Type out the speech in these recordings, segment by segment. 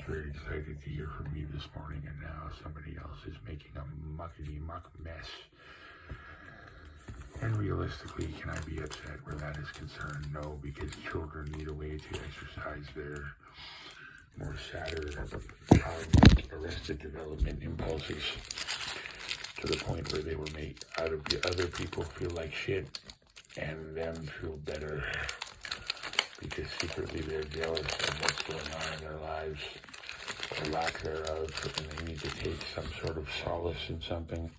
very excited to hear from you this morning, and now somebody else is making a muckety-muck mess. And realistically, can I be upset where that is concerned? No, because children need a way to exercise their more sadder, childlike, arrested development impulses to the point where they were made out of the other people feel like shit and them feel better because secretly they're jealous of what's going on in their lives or lack thereof, and they need to take some sort of solace in something.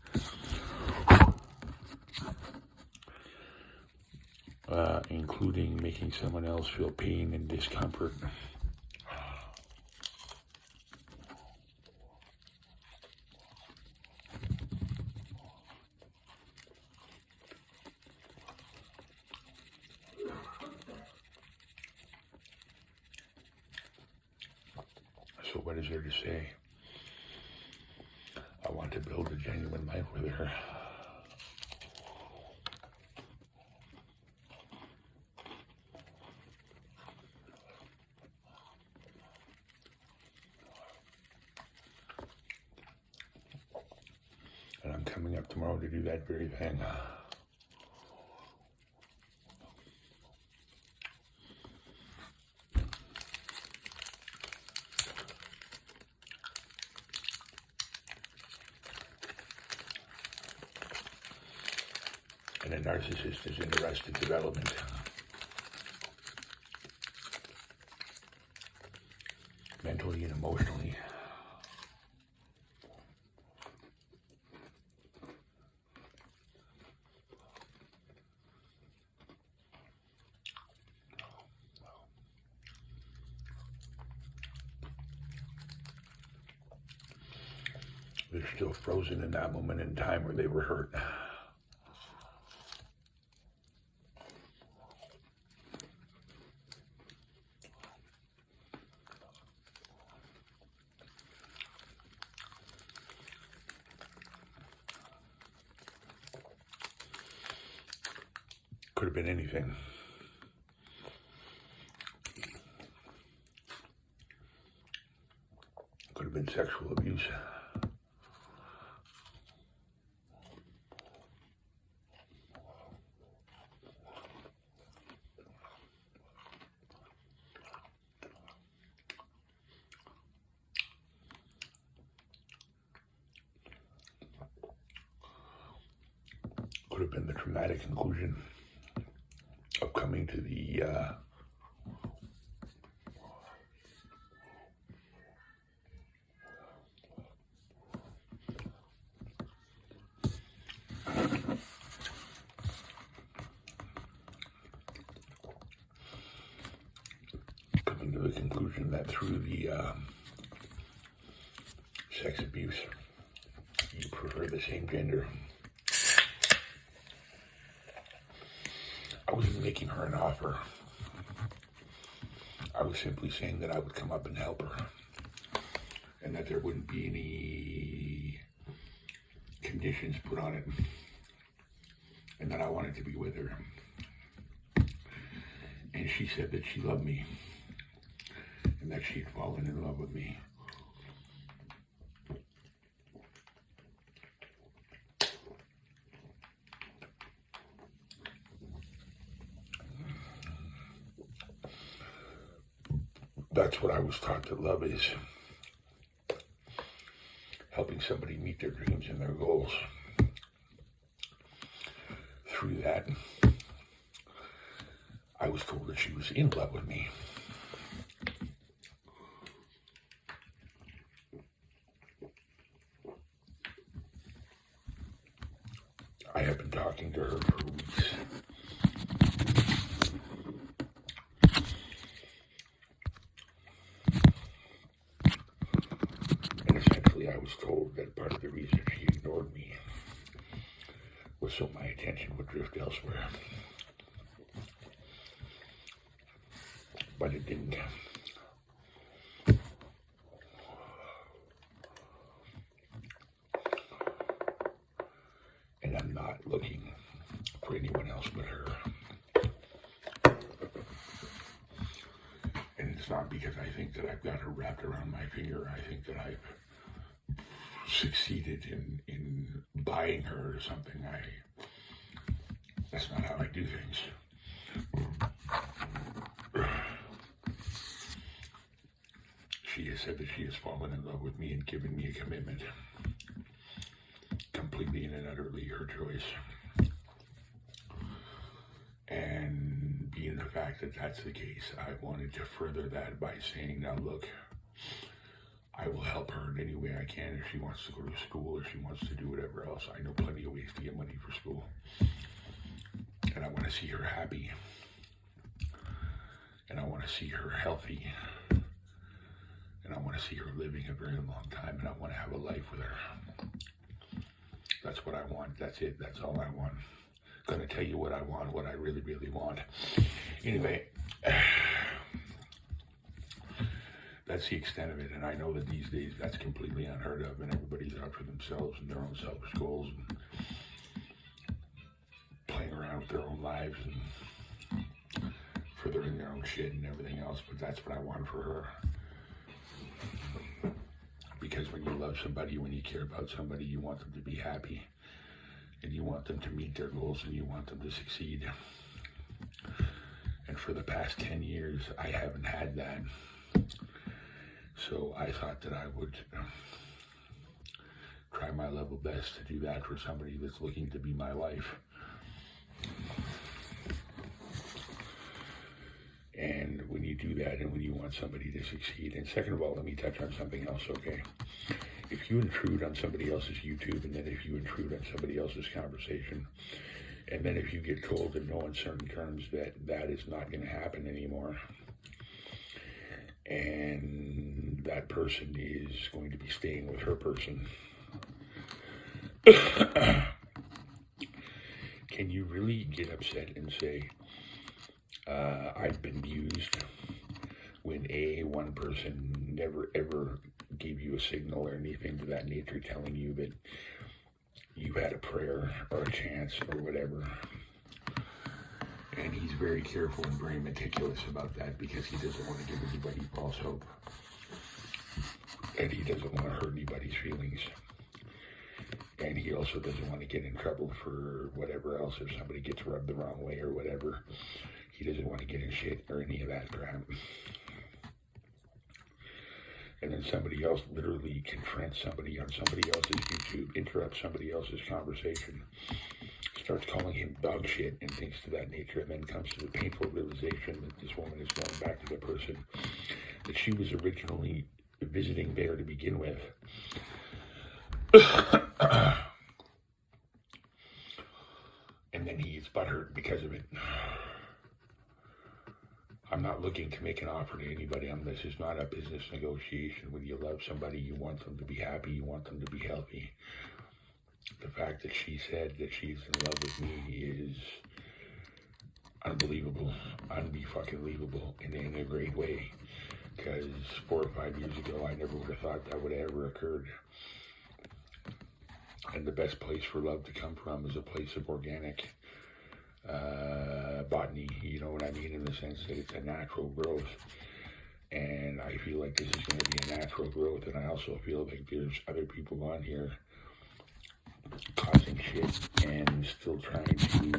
Including making someone else feel pain and discomfort. So what is there to say? I want to build a genuine life with her. And I'm coming up tomorrow to do that very thing. And a narcissist is in arrested development. Mentally and emotionally. They're still frozen in that moment in time where they were hurt. Could have been anything. Could have been sexual abuse. Could have been the traumatic conclusion of coming to the conclusion that through the sex abuse, you prefer the same gender. I wasn't making her an offer. I was simply saying that I would come up and help her, and that there wouldn't be any conditions put on it, and that I wanted to be with her. And she said that she loved me, and that she'd fallen in love with me. That's what I was taught that love is. Helping somebody meet their dreams and their goals. Through that, I was told that she was in love with me. I have been talking to her for weeks. And essentially, I was told that part of the reason she ignored me was so my attention would drift elsewhere. But it didn't. And I'm not looking for anyone else but her. And it's it's not because I think that I've got her wrapped around my finger. I think that I've succeeded in buying her or something. That's not how I do things. She has said that she has fallen in love with me and given me a commitment. Completely and utterly her choice. And being the fact that that's the case, I wanted to further that by saying, now look, I will help her in any way I can if she wants to go to school or she wants to do whatever else. I know plenty of ways to get money for school. And I want to see her happy. And I want to see her healthy. And I want to see her living a very long time. And I want to have a life with her. That's what I want. That's it. That's all I want. I'm going to tell you what I want, what I really, really want. Anyway, that's the extent of it. And I know that these days that's completely unheard of, and everybody's out for themselves and their own selfish goals and playing around with their own lives and furthering their own shit and everything else. But that's what I want for her. Because when you love somebody, when you care about somebody, you want them to be happy. And you want them to meet their goals and you want them to succeed. And for the past 10 years, I haven't had that. So I thought that I would try my level best to do that for somebody that's looking to be my wife. And when you do that and when you want somebody to succeed, and second of all, let me touch on something else, okay? If you intrude on somebody else's YouTube, and then if you intrude on somebody else's conversation, and then if you get told in no uncertain terms that that is not going to happen anymore, and that person is going to be staying with her person, can you really get upset and say, I've been used, when one person never ever gave you a signal or anything to that nature telling you that you had a prayer or a chance or whatever. And he's very careful and very meticulous about that because he doesn't want to give anybody false hope. And he doesn't want to hurt anybody's feelings. And he also doesn't want to get in trouble for whatever else if somebody gets rubbed the wrong way or whatever. He doesn't want to get in shit or any of that crap. And then somebody else literally confronts somebody on somebody else's YouTube, interrupts somebody else's conversation, starts calling him dog shit and things to that nature, and then comes to the painful realization that this woman is going back to the person that she was originally visiting there to begin with. And then he gets butthurt because of it. I'm not looking to make an offer to anybody. This is not a business negotiation. When you love somebody, you want them to be happy, you want them to be healthy. The fact that she said that she's in love with me is unbelievable, unbe-fucking-believable in a great way. Because 4 or 5 years ago, I never would have thought that would have ever occurred. And the best place for love to come from is a place of organic botany, you know what I mean, in the sense that it's a natural growth. And I feel like this is going to be a natural growth, and I also feel like there's other people on here causing shit and still trying to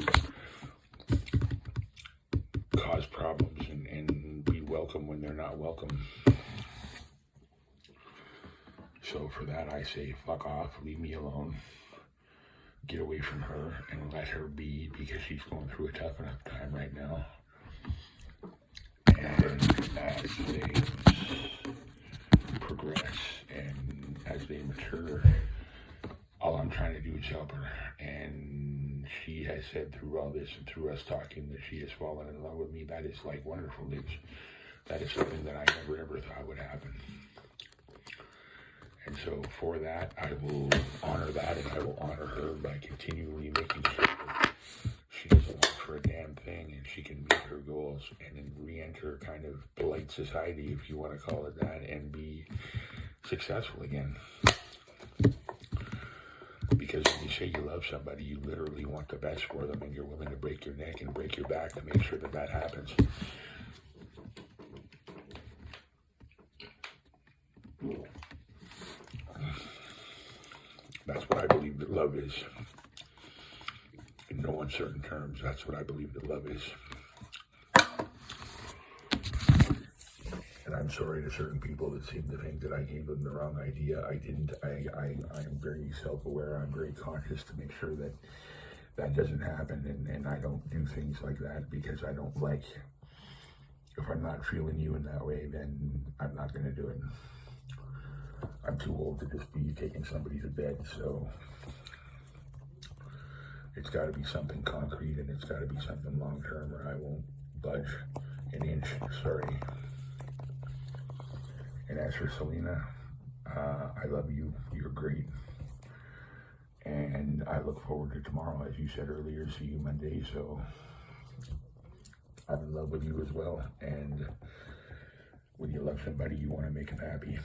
cause problems and be welcome when they're not welcome. So for that I say, fuck off, leave me alone. Get away from her and let her be, because she's going through a tough enough time right now. And as they progress and as they mature, all I'm trying to do is help her. And she has said through all this and through us talking that she has fallen in love with me. That is like wonderful news. That is something that I never ever thought would happen. And so for that, I will honor that, and I will honor her by continually making sure that she doesn't work for a damn thing and she can meet her goals and then re-enter kind of polite society, if you want to call it that, and be successful again. Because when you say you love somebody, you literally want the best for them, and you're willing to break your neck and break your back to make sure that that happens. love is. In no uncertain terms, that's what I believe that love is. And I'm sorry to certain people that seem to think that I gave them the wrong idea. I didn't. I am very self-aware. I'm very conscious to make sure that that doesn't happen. And I don't do things like that because I don't like, if I'm not feeling you in that way, then I'm not going to do it. I'm too old to just be taking somebody to bed, so it's got to be something concrete and it's got to be something long-term or I won't budge an inch, sorry. And as for Selena, I love you, you're great. And I look forward to tomorrow, as you said earlier, see you Monday, so I'm in love with you as well. And when you love somebody, you want to make them happy.